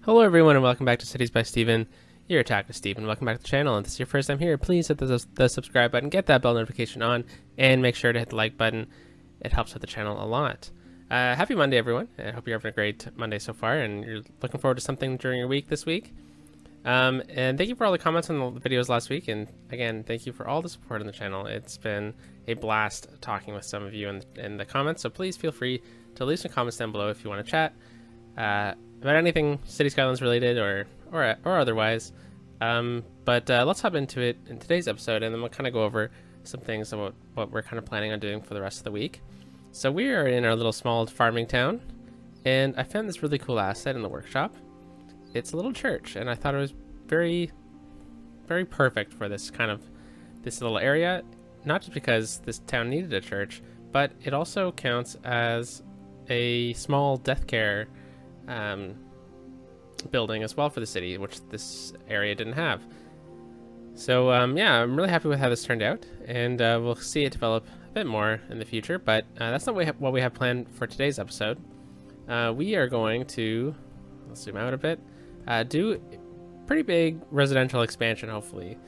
Hello everyone and welcome back to Cities by Steven, your attack with Steven. Welcome back to the channel, and if this is your first time here, please hit the subscribe button, get that bell notification on, and make sure to hit the like button. It helps with the channel a lot. Happy Monday everyone. I hope you're having a great Monday so far and you're looking forward to something during your week this week. And thank you for all the comments on the videos last week, and again, thank you for all the support on the channel. It's been a blast talking with some of you in the comments, so please feel free to leave some comments down below if you want to chat about anything City Skylines related or otherwise. But let's hop into it in today's episode, and then we'll kind of go over some things about what we're kind of planning on doing for the rest of the week. So we are in our little small farming town, and I found this really cool asset in the workshop. It's a little church, and I thought it was very, very perfect for this little area. Not just because this town needed a church, but it also counts as a small death care building as well for the city, which this area didn't have. So yeah, I'm really happy with how this turned out, and we'll see it develop a bit more in the future, but that's not what we have planned for today's episode. We are going to, let's zoom out a bit, do pretty big residential expansion, hopefully,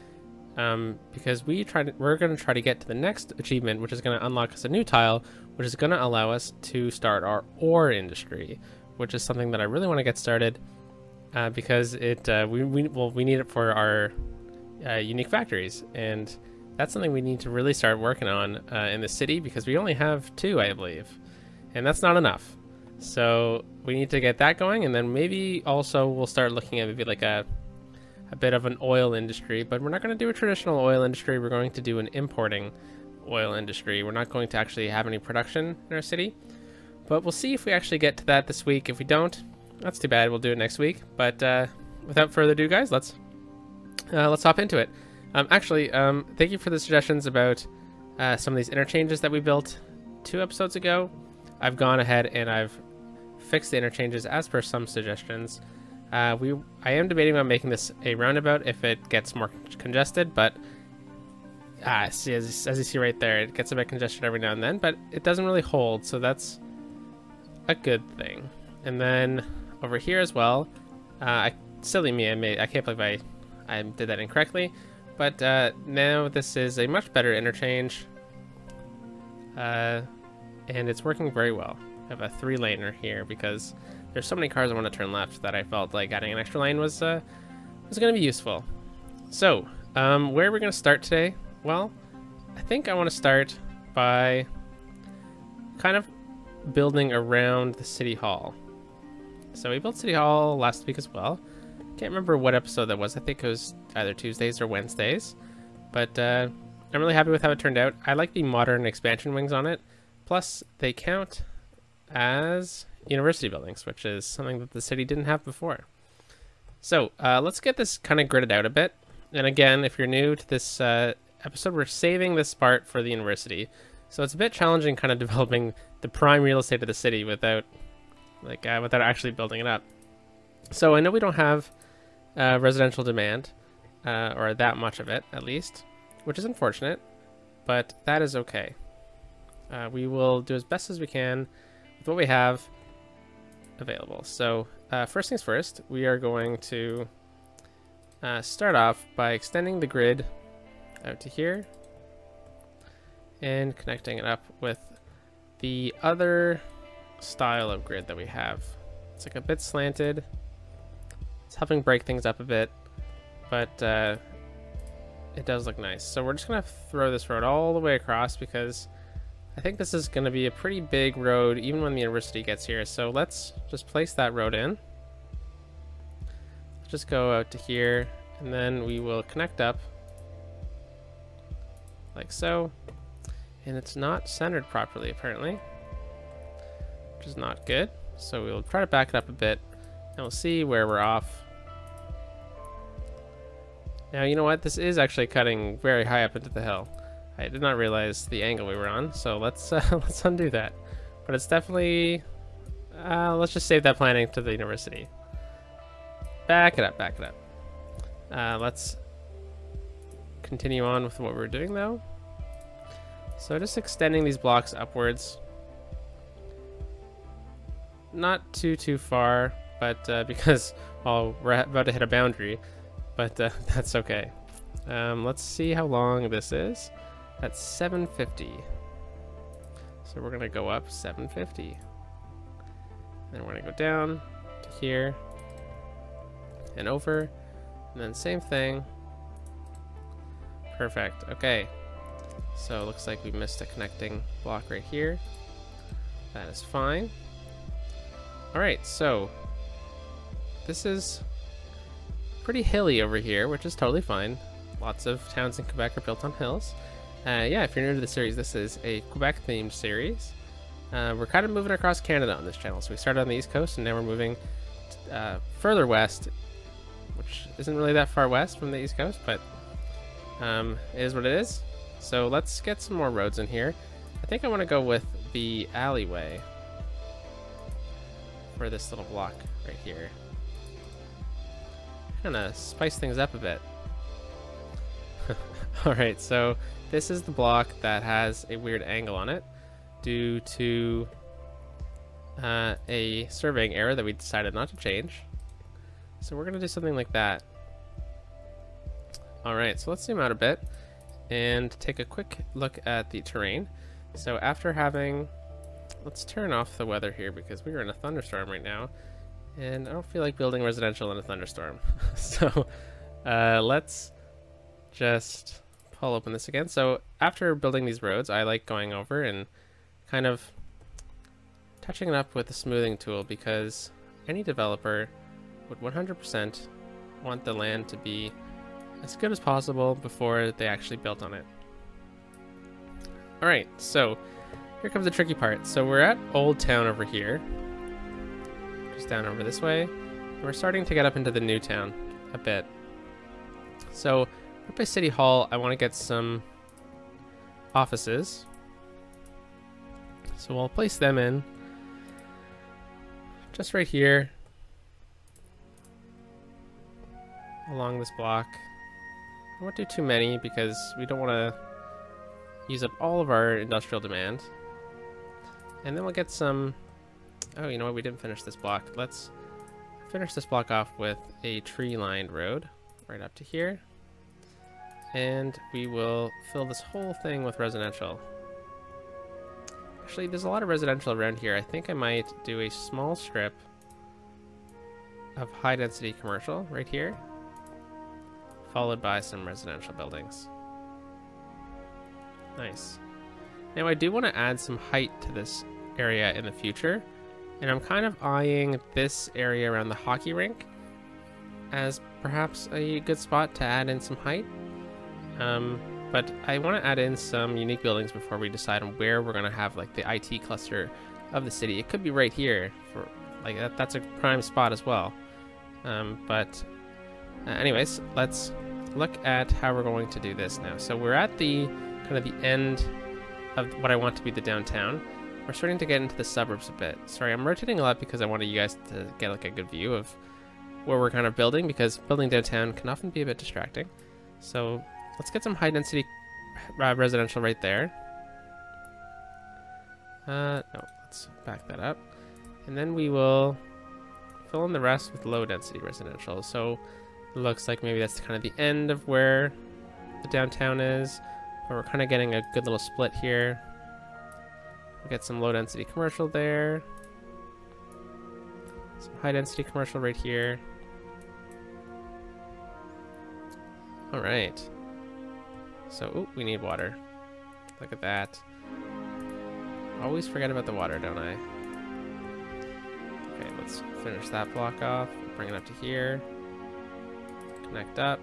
because we're going to try to get to the next achievement, which is going to unlock us a new tile, which is going to allow us to start our ore industry, which is something that I really want to get started, because we need it for our unique factories, and that's something we need to really start working on in the city, because we only have 2, I believe, and that's not enough. So we need to get that going, and then maybe also we'll start looking at maybe like a bit of an oil industry, but we're not going to do a traditional oil industry. We're going to do an importing oil industry. We're not going to actually have any production in our city, but we'll see if we actually get to that this week. If we don't, that's too bad. We'll do it next week. But without further ado, guys, let's hop into it. Thank you for the suggestions about some of these interchanges that we built 2 episodes ago. I've gone ahead and I've fixed the interchanges as per some suggestions. I am debating on making this a roundabout if it gets more congested, but see, as you see right there, it gets a bit congested every now and then, but it doesn't really hold, so that's a good thing. And then over here as well, silly me, I can't believe I did that incorrectly, but now this is a much better interchange, and it's working very well. I have a 3-laner here because there's so many cars I want to turn left that I felt like adding an extra lane was going to be useful. So where are we going to start today? Well, I think I want to start by kind of building around the city hall. So we built City Hall last week as well. Can't remember what episode that was. I think it was either Tuesdays or Wednesdays, but I'm really happy with how it turned out. I like the modern expansion wings on it, plus they count as university buildings, which is something that the city didn't have before. So let's get this kind of gridded out a bit. And again, if you're new to this episode, we're saving this part for the university, so it's a bit challenging kind of developing the prime real estate of the city without actually building it up. So I know we don't have residential demand, or that much of it at least, which is unfortunate, but that is okay. We will do as best as we can with what we have available. So first things first, we are going to start off by extending the grid out to here and connecting it up with the other style of grid that we have. It's like a bit slanted. It's helping break things up a bit, but it does look nice. So we're just gonna throw this road all the way across, because I think this is gonna be a pretty big road even when the university gets here. So let's just place that road in. Just go out to here, and then we will connect up like so. And it's not centered properly apparently, which is not good. So we'll try to back it up a bit, and we'll see where we're off. Now, you know what? This is actually cutting very high up into the hill. I did not realize the angle we were on, so let's undo that. But it's definitely, let's just save that planning to the university. Back it up, back it up. Let's continue on with what we're doing though. So just extending these blocks upwards. Not too far, but because Oh, we're about to hit a boundary, but that's okay. Let's see how long this is. That's 750. So we're gonna go up 750. Then we're gonna go down to here and over, and then same thing. Perfect. Okay. So it looks like we missed a connecting block right here. That is fine. All right, so this is pretty hilly over here, which is totally fine. Lots of towns in Quebec are built on hills. Yeah, if you're new to the series, this is a Quebec-themed series. We're kind of moving across Canada on this channel. So we started on the East Coast, and now we're moving further west, which isn't really that far west from the East Coast, but it is what it is. So let's get some more roads in here. I think I want to go with the alleyway for this little block right here. Kind of spice things up a bit. Alright, so this is the block that has a weird angle on it due to a surveying error that we decided not to change. So we're going to do something like that. Alright, so let's zoom out a bit and take a quick look at the terrain. So after having... Let's turn off the weather here because we are in a thunderstorm right now. And I don't feel like building residential in a thunderstorm. So let's just pull open this again. So after building these roads, I like going over and kind of touching it up with the smoothing tool because any developer would 100% want the land to be as good as possible before they actually built on it. All right, so here comes the tricky part. So we're at Old Town over here, just down over this way. And we're starting to get up into the New Town a bit. So up by City Hall, I want to get some offices. So we'll place them in just right here along this block. I won't do too many because we don't want to use up all of our industrial demand. And then we'll get some... Oh, you know what? We didn't finish this block. Let's finish this block off with a tree-lined road right up to here. And we will fill this whole thing with residential. Actually, there's a lot of residential around here. I think I might do a small strip of high-density commercial right here, followed by some residential buildings. Nice. Now I do want to add some height to this area in the future, and I'm kind of eyeing this area around the hockey rink as perhaps a good spot to add in some height. But I want to add in some unique buildings before we decide on where we're going to have like the IT cluster of the city. It could be right here for like that's a prime spot as well. Anyways, let's look at how we're going to do this now. So we're at the kind of the end of what I want to be the downtown. We're starting to get into the suburbs a bit. Sorry, I'm rotating a lot because I wanted you guys to get like a good view of where we're kind of building, because building downtown can often be a bit distracting. So let's get some high density residential right there. No, let's back that up. And then we will fill in the rest with low density residential. So it looks like maybe that's kind of the end of where the downtown is, but we're kind of getting a good little split here. We'll get some low density commercial there, some high density commercial right here. All right. So, ooh, we need water. Look at that. Always forget about the water, don't I? Okay, let's finish that block off. Bring it up to here. Connect up,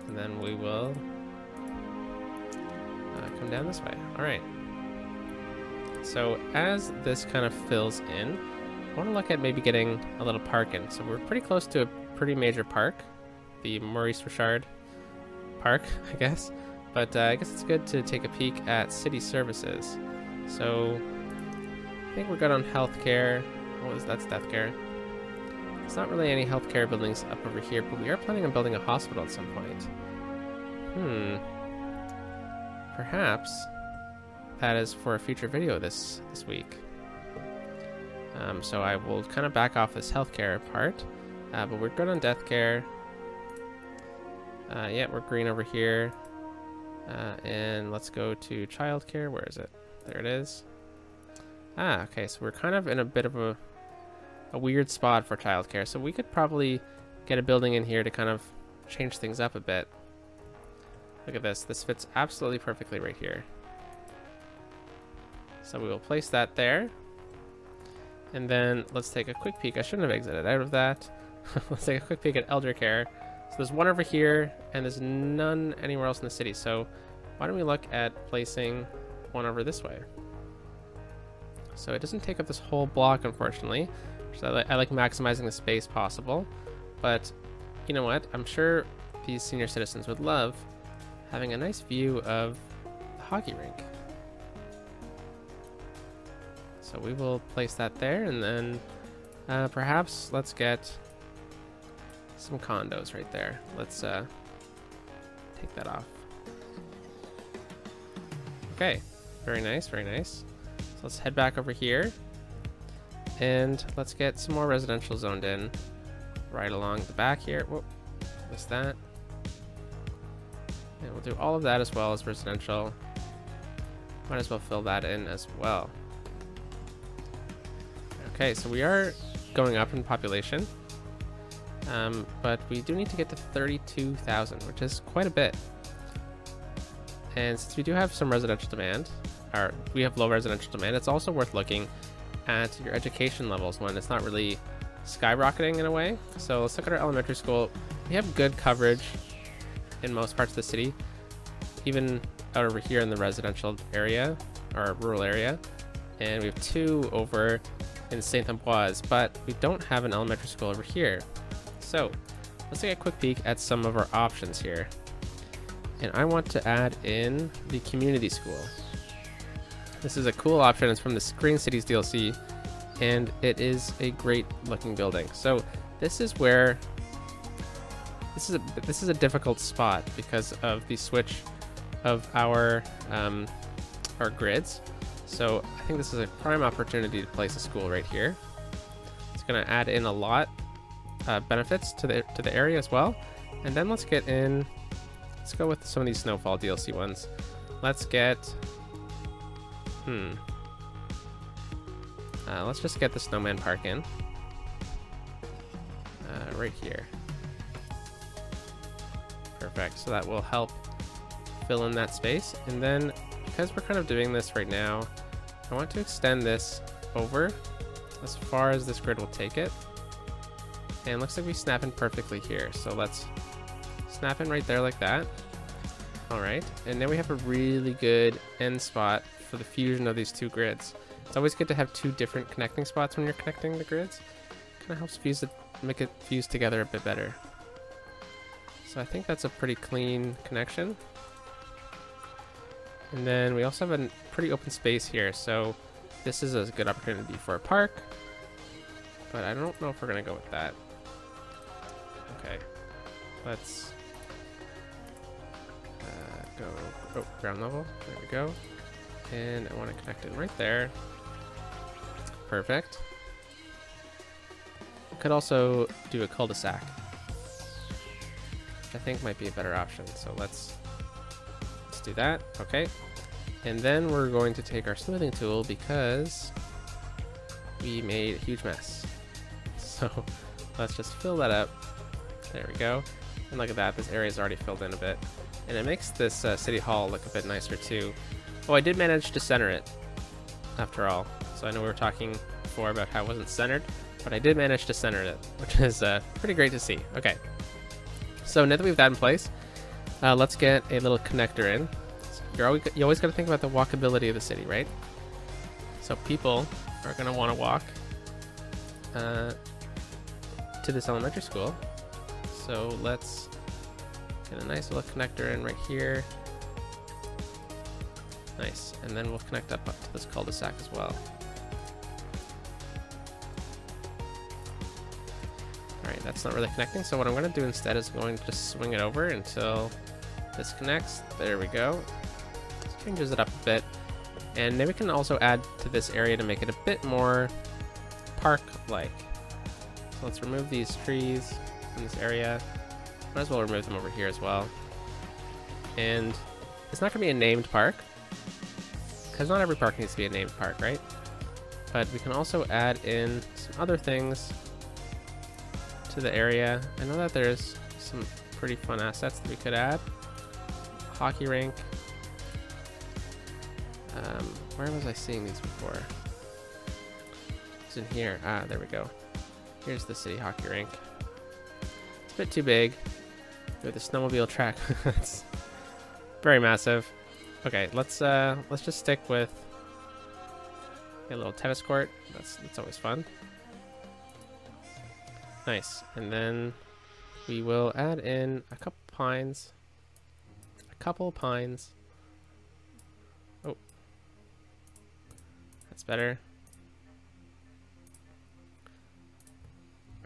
and then we will come down this way. All right. So as this kind of fills in, I want to look at maybe getting a little park in. So we're pretty close to a pretty major park, the Maurice Richard Park, I guess. But I guess it's good to take a peek at city services. So I think we're good on healthcare. That's death care. There's not really any healthcare buildings up over here, but we are planning on building a hospital at some point. Perhaps that is for a future video this week. So I will kind of back off this healthcare part, But we're good on death care. Yeah, we're green over here. And let's go to childcare. Where is it? There it is. Ah, okay, so we're kind of in a bit of a weird spot for childcare. So we could probably get a building in here to kind of change things up a bit. Look at this. This fits absolutely perfectly right here. So we will place that there. And then let's take a quick peek. I shouldn't have exited out of that. Let's take a quick peek at elder care. So there's one over here, and there's none anywhere else in the city. So why don't we look at placing one over this way? So it doesn't take up this whole block, unfortunately. So I like maximizing the space possible. But you know what? I'm sure these senior citizens would love having a nice view of the hockey rink. So we will place that there, and then perhaps let's get some condos right there. Let's take that off. Okay, very nice, very nice. So let's head back over here, and let's get some more residential zoned in right along the back here. Whoop, missed that. And we'll do all of that as well as residential. Might as well fill that in as well. Okay, so we are going up in population, but we do need to get to 32,000, which is quite a bit. And since we do have some residential demand, or we have low residential demand, it's also worth looking at your education levels when it's not really skyrocketing in a way. So let's look at our elementary school. We have good coverage in most parts of the city, even out over here in the residential area or rural area. And we have 2 over in Saint-Ambroise, but we don't have an elementary school over here. So let's take a quick peek at some of our options here. And I want to add in the community school. This is a cool option. It's from the Green Cities DLC, and it is a great looking building. So this is where this is a difficult spot because of the switch of our grids. So I think this is a prime opportunity to place a school right here. It's going to add in a lot benefits to the area as well. And then let's get in. Let's go with some of these snowfall DLC ones. Let's get. Let's just get the snowman park in. Right here. Perfect. So that will help fill in that space. And then, because we're kind of doing this right now, I want to extend this over as far as this grid will take it. And looks like we snap in perfectly here. So let's snap in right there like that. All right. And then we have a really good end spot for the fusion of these 2 grids. It's always good to have 2 different connecting spots when you're connecting the grids. Kind of helps make it fuse together a bit better. So I think that's a pretty clean connection. And then we also have a pretty open space here, so this is a good opportunity for a park, but I don't know if we're gonna go with that. Okay, let's go ground level. There we go. And I want to connect it right there. Perfect. Could also do a cul-de-sac, which I think might be a better option. So let's do that. Okay. And then we're going to take our smoothing tool because we made a huge mess. So let's just fill that up. There we go. And look at that. This area is already filled in a bit. And it makes this city hall look a bit nicer too. Oh, I did manage to center it after all. So I know we were talking before about how it wasn't centered, but I did manage to center it, which is pretty great to see. Okay. So now that we have that in place, let's get a little connector in. You always got to think about the walkability of the city, right? So people are going to want to walk to this elementary school. So let's get a nice little connector in right here. Nice. And then we'll connect up to this cul-de-sac as well. Alright, that's not really connecting. So what I'm going to do instead is going to just swing it over until this connects. There we go. This changes it up a bit. And maybe we can also add to this area to make it a bit more park-like. So let's remove these trees from this area. Might as well remove them over here as well. And it's not going to be a named park, because not every park needs to be a named park, right? But we can also add in some other things to the area. I know that there's some pretty fun assets that we could add. Hockey rink. Where was I seeing these before? It's in here. Ah, there we go. Here's the city hockey rink. It's a bit too big. With the snowmobile track. It's very massive. Okay, let's just stick with a little tennis court. That's always fun. Nice. And then we will add in a couple pines. Oh, that's better.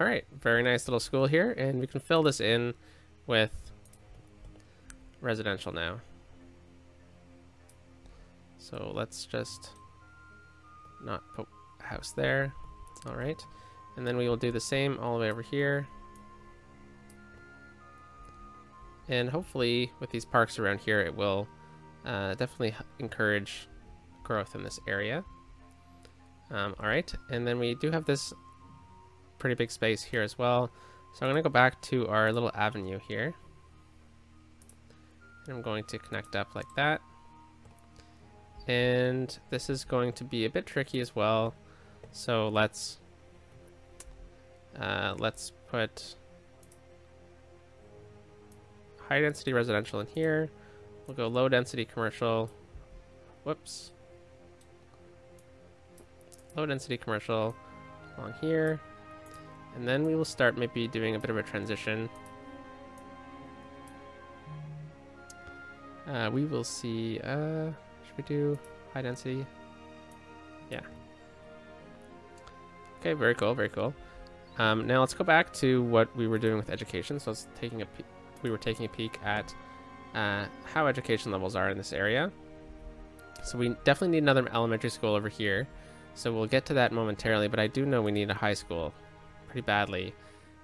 All right, very nice little school here, and we can fill this in with residential now. So let's just not put a house there. All right, and then we will do the same all the way over here. And hopefully with these parks around here, it will definitely encourage growth in this area. All right, and then we do have this pretty big space here as well. So I'm gonna go back to our little avenue here. And I'm going to connect up like that. And this is going to be a bit tricky as well. So let's put high density residential in here. We'll go low density commercial. Whoops. Low density commercial along here. And then we will start maybe doing a bit of a transition. We will see, should we do high density? Yeah. Okay, very cool, very cool. Now let's go back to what we were doing with education. So we were taking a peek at how education levels are in this area. So we definitely need another elementary school over here. So we'll get to that momentarily, but I do know we need a high school pretty badly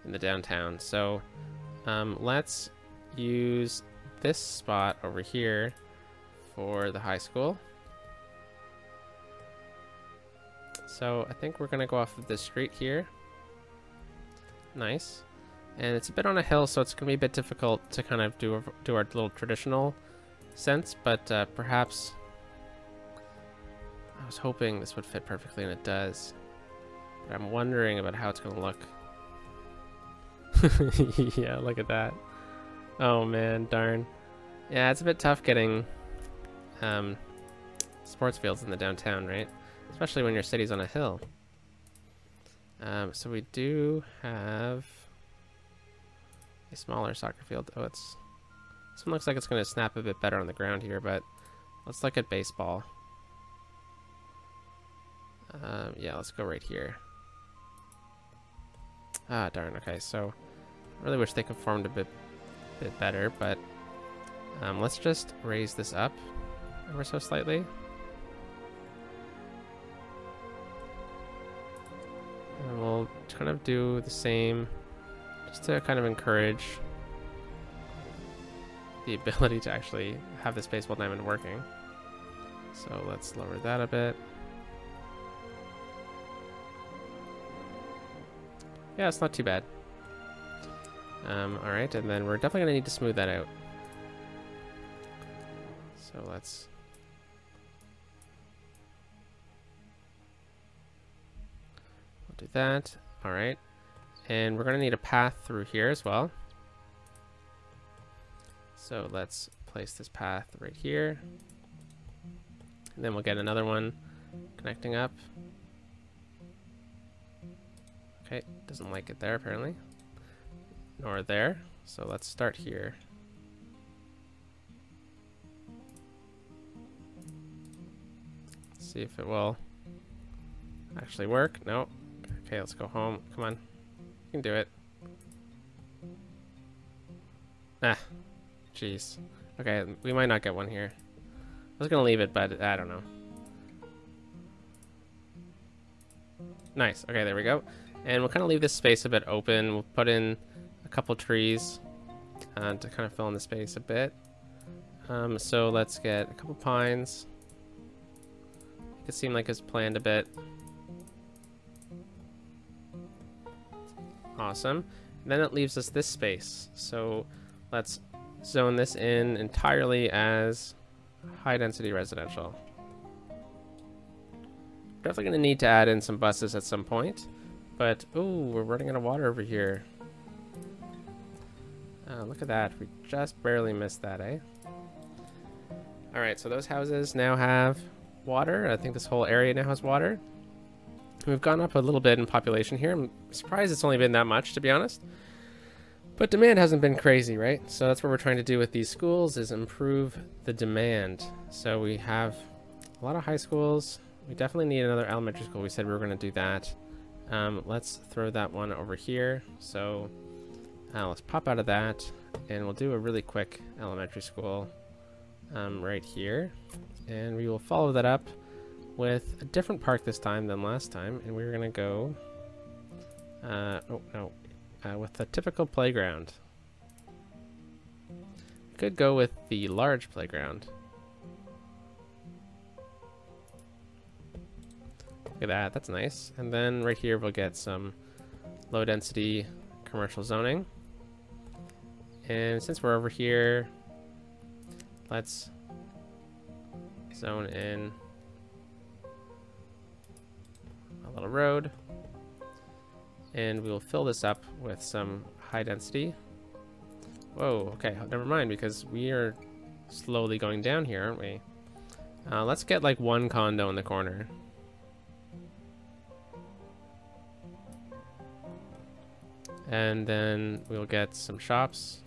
in the downtown. So let's use this spot over here for the high school. So I think we're gonna go off of this street here. Nice. And it's a bit on a hill, so it's gonna be a bit difficult to kind of do our little traditional sense, but perhaps I was hoping this would fit perfectly, and it does. But I'm wondering about how it's gonna look. Yeah, look at that. Oh man, darn. Yeah, it's a bit tough getting sports fields in the downtown, right? Especially when your city's on a hill. So we do have a smaller soccer field. Oh, this one looks like it's going to snap a bit better on the ground here, but let's look at baseball. Yeah, let's go right here. Ah, darn. Okay, so I really wish they conformed a bit better, but let's just raise this up ever so slightly. And we'll kind of do the same just to kind of encourage the ability to actually have this baseball diamond working. So let's lower that a bit. Yeah, it's not too bad. Alright, and then we're definitely going to need to smooth that out. So let's... we'll do that. Alright. And we're going to need a path through here as well. So let's place this path right here. And then we'll get another one connecting up. Okay, doesn't like it there apparently. Nor there. So let's start here. See if it will actually work. No. Okay, let's go home. Come on. You can do it. Ah. Jeez. Okay, we might not get one here. I was gonna leave it, but I don't know. Nice. Okay, there we go. And we'll kind of leave this space a bit open. We'll put in a couple trees to kind of fill in the space a bit. So let's get a couple pines. It seemed like it's planned a bit. Awesome. And then it leaves us this space. So let's zone this in entirely as high density residential. Definitely going to need to add in some buses at some point. But, ooh, we're running out of water over here. Oh, look at that. We just barely missed that, eh? Alright, so those houses now have water. I think this whole area now has water. We've gone up a little bit in population here. I'm surprised it's only been that much, to be honest. But demand hasn't been crazy, right? So that's what we're trying to do with these schools, is improve the demand. So we have a lot of high schools. We definitely need another elementary school. We said we were going to do that. Let's throw that one over here. So let's pop out of that, and we'll do a really quick elementary school right here. And we will follow that up with a different park this time than last time. And we're going to go... with a typical playground. We could go with the large playground. Look at that, that's nice. And then right here we'll get some low density commercial zoning. And since we're over here, let's zone in a little road. And we will fill this up with some high density. Whoa, okay, never mind, because we are slowly going down here, aren't we? Let's get like one condo in the corner. And then we'll get some shops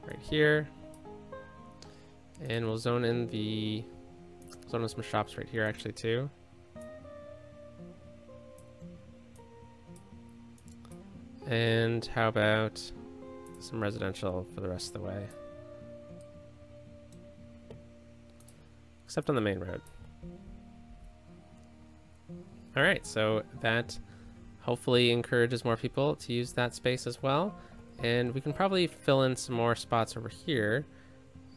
right here. And we'll zone in some shops right here actually too. And how about some residential for the rest of the way? Except on the main road. Alright, so that hopefully encourages more people to use that space as well. And we can probably fill in some more spots over here.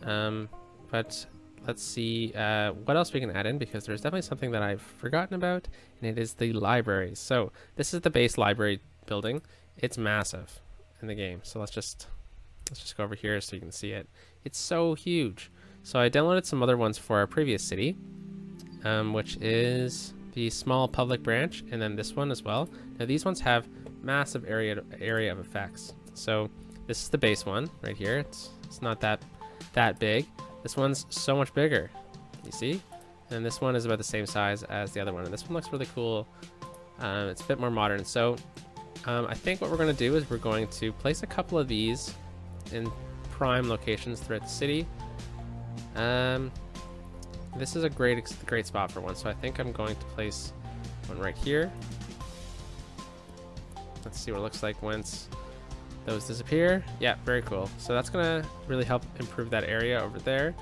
But let's see what else we can add in, because there's definitely something that I've forgotten about, and it is the libraries. So this is the base library building. It's massive in the game. So let's just go over here so you can see it. It's so huge. So I downloaded some other ones for our previous city, which is the small public branch, and then this one as well. Now these ones have massive area of effects. So this is the base one right here. It's not that big. This one's so much bigger, you see? And this one is about the same size as the other one. And this one looks really cool. It's a bit more modern. So I think what we're going to do is we're going to place a couple of these in prime locations throughout the city. This is a great spot for one, so I think I'm going to place one right here. Let's see what it looks like once those disappear. Yeah, very cool. So that's going to really help improve that area over there.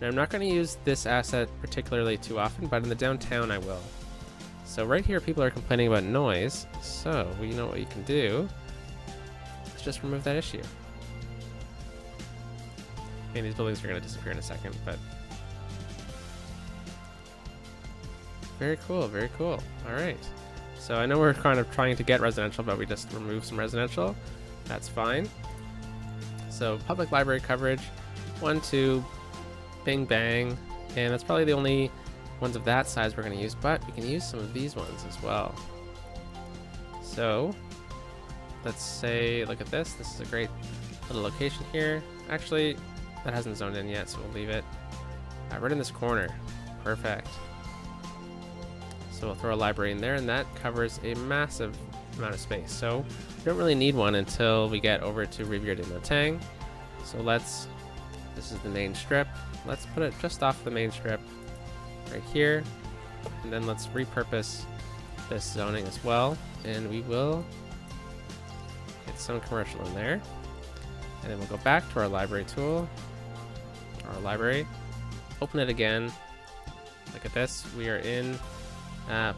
Now I'm not going to use this asset particularly too often, but in the downtown I will. So right here people are complaining about noise, so you know what you can do. Let's just remove that issue. And these buildings are going to disappear in a second, but very cool, very cool. All right. So I know we're kind of trying to get residential, but we just removed some residential. That's fine. So public library coverage, 1, 2, bing, bang. And that's probably the only ones of that size we're going to use, but we can use some of these ones as well. So let's say, look at this. This is a great little location here. Actually, that hasn't zoned in yet, so we'll leave it right in this corner. Perfect. So we'll throw a library in there, and that covers a massive amount of space. So we don't really need one until we get over to Rivière-des-Montagnes. So this is the main strip. Let's put it just off the main strip right here. And then let's repurpose this zoning as well. And we will get some commercial in there. And then we'll go back to our library tool, our library, open it again. Look at this, we are in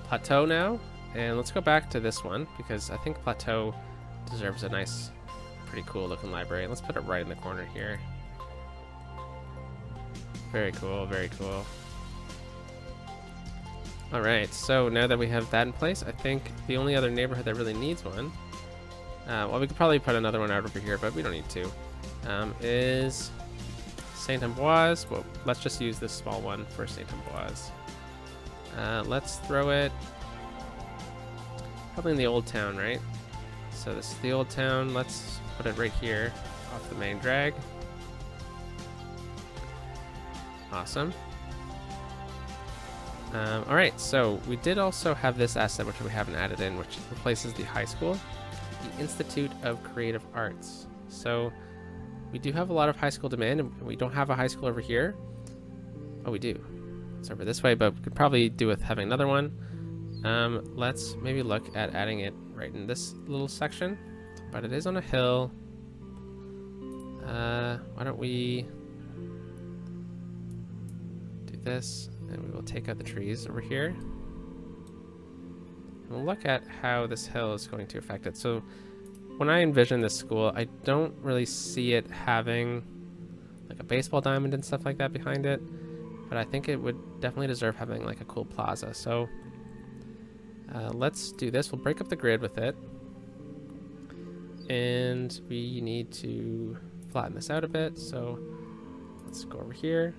Plateau now, and let's go back to this one because I think Plateau deserves a nice, pretty cool looking library. Let's put it right in the corner here. Very cool, very cool. Alright, so now that we have that in place, I think the only other neighborhood that really needs one, well, we could probably put another one out over here, but we don't need to, is Saint-Ambroise. Well, let's just use this small one for Saint-Ambroise. Let's throw it probably in the old town, right? So this is the old town. Let's put it right here off the main drag. Awesome. All right, so we did also have this asset which we haven't added in, which replaces the high school, the Institute of Creative Arts. So we do have a lot of high school demand, and we don't have a high school over here. Oh, we do. It's over this way, but we could probably do with having another one. Let's maybe look at adding it right in this little section, but it is on a hill. Why don't we do this, and we will take out the trees over here. And we'll look at how this hill is going to affect it. So when I envision this school, I don't really see it having like a baseball diamond and stuff like that behind it, but I think it would definitely deserve having like a cool plaza. So let's do this. We'll break up the grid with it, and we need to flatten this out a bit. So let's go over here.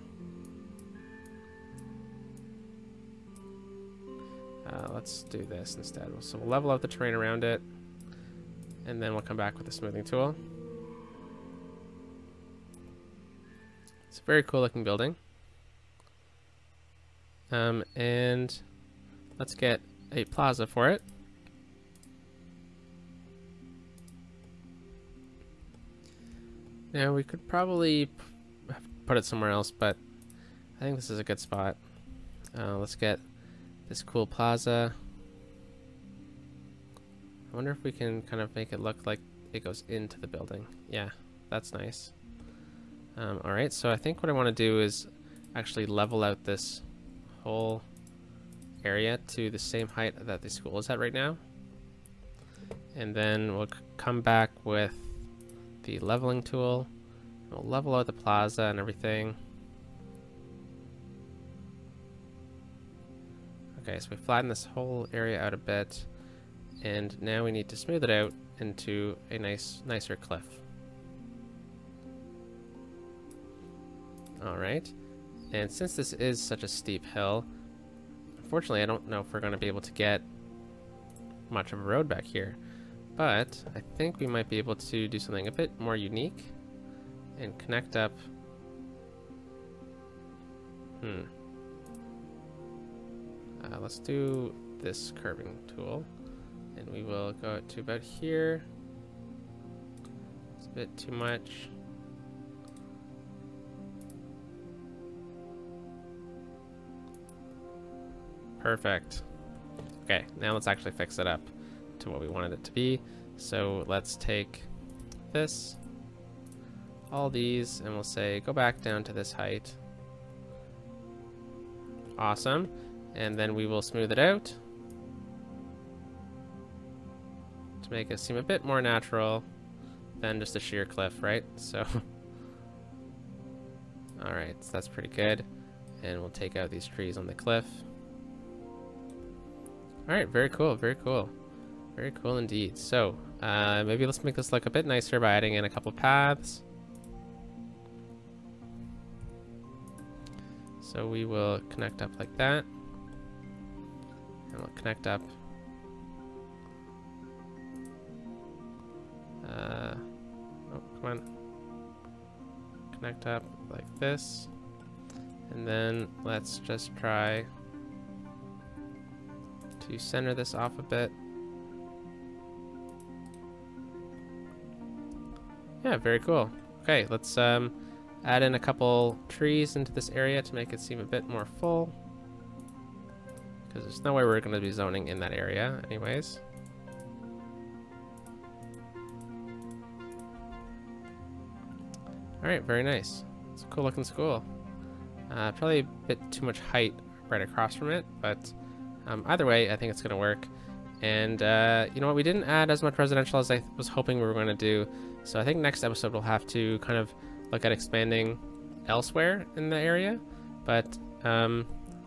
Let's do this instead. So we'll level out the terrain around it, and then we'll come back with the smoothing tool. It's a very cool looking building. And let's get a plaza for it. Now we could probably put it somewhere else, but I think this is a good spot. Let's get this cool plaza. I wonder if we can kind of make it look like it goes into the building. Yeah, that's nice. All right, so I think what I want to do is actually level out this whole area to the same height that the school is at right now. And then we'll come back with the leveling tool. We'll level out the plaza and everything. Okay, so we flatten this whole area out a bit, and now we need to smooth it out into a nicer cliff. All right, and since this is such a steep hill, unfortunately I don't know if we're going to be able to get much of a road back here, but I think we might be able to do something a bit more unique and connect up. Let's do this curving tool, and we will go to about here. It's a bit too much. Perfect. Okay, now let's actually fix it up to what we wanted it to be. So let's take this, all these, and we'll say go back down to this height. Awesome. And then we will smooth it out to make it seem a bit more natural than just a sheer cliff, right? So all right, so that's pretty good. And we'll take out these trees on the cliff. All right, very cool, very cool. Very cool indeed. So maybe let's make this look a bit nicer by adding in a couple paths. So we will connect up like that. And we'll connect up. Oh, come on. Connect up like this. And then let's just try to center this off a bit. Yeah, very cool. Okay, let's add in a couple trees into this area to make it seem a bit more full, because there's no way we're going to be zoning in that area anyways. Alright, very nice. It's a cool looking school. Probably a bit too much height right across from it, but either way I think it's going to work. And you know what? We didn't add as much residential as I was hoping we were going to do. So I think next episode we'll have to kind of look at expanding elsewhere in the area, but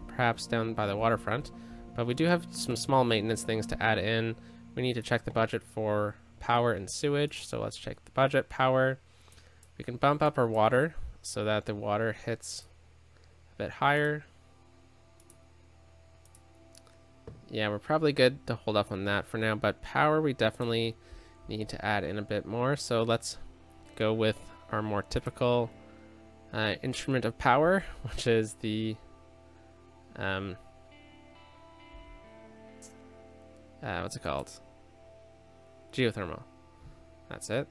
perhaps down by the waterfront. But we do have some small maintenance things to add in. We need to check the budget for power and sewage. So let's check the budget. Power. We can bump up our water so that the water hits a bit higher. Yeah, we're probably good to hold off on that for now, but power we definitely need to add in a bit more. So let's go with our more typical instrument of power, which is the what's it called? Geothermal. That's it.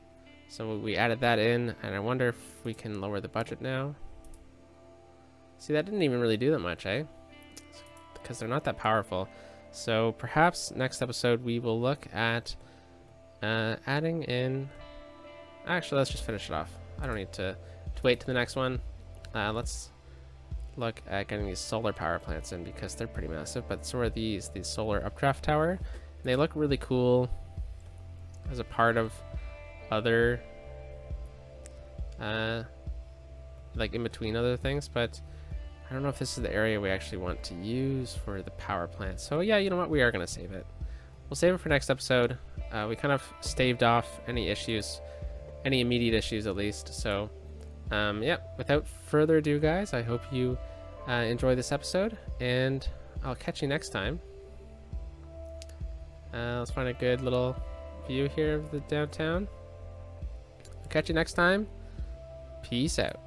So we added that in, and I wonder if we can lower the budget now. See, that didn't even really do that much, eh? Because they're not that powerful. So perhaps next episode we will look at adding in... Actually, let's just finish it off. I don't need to wait to the next one. Let's look at getting these solar power plants in because they're pretty massive. But so are these solar updraft tower. And they look really cool as a part of other like in between other things, but I don't know if this is the area we actually want to use for the power plant. So yeah, you know what, we are going to save it. We'll save it for next episode. We kind of staved off any issues, any immediate issues at least. So yeah, without further ado guys, I hope you enjoy this episode, and I'll catch you next time. Let's find a good little view here of the downtown. Catch you next time. Peace out.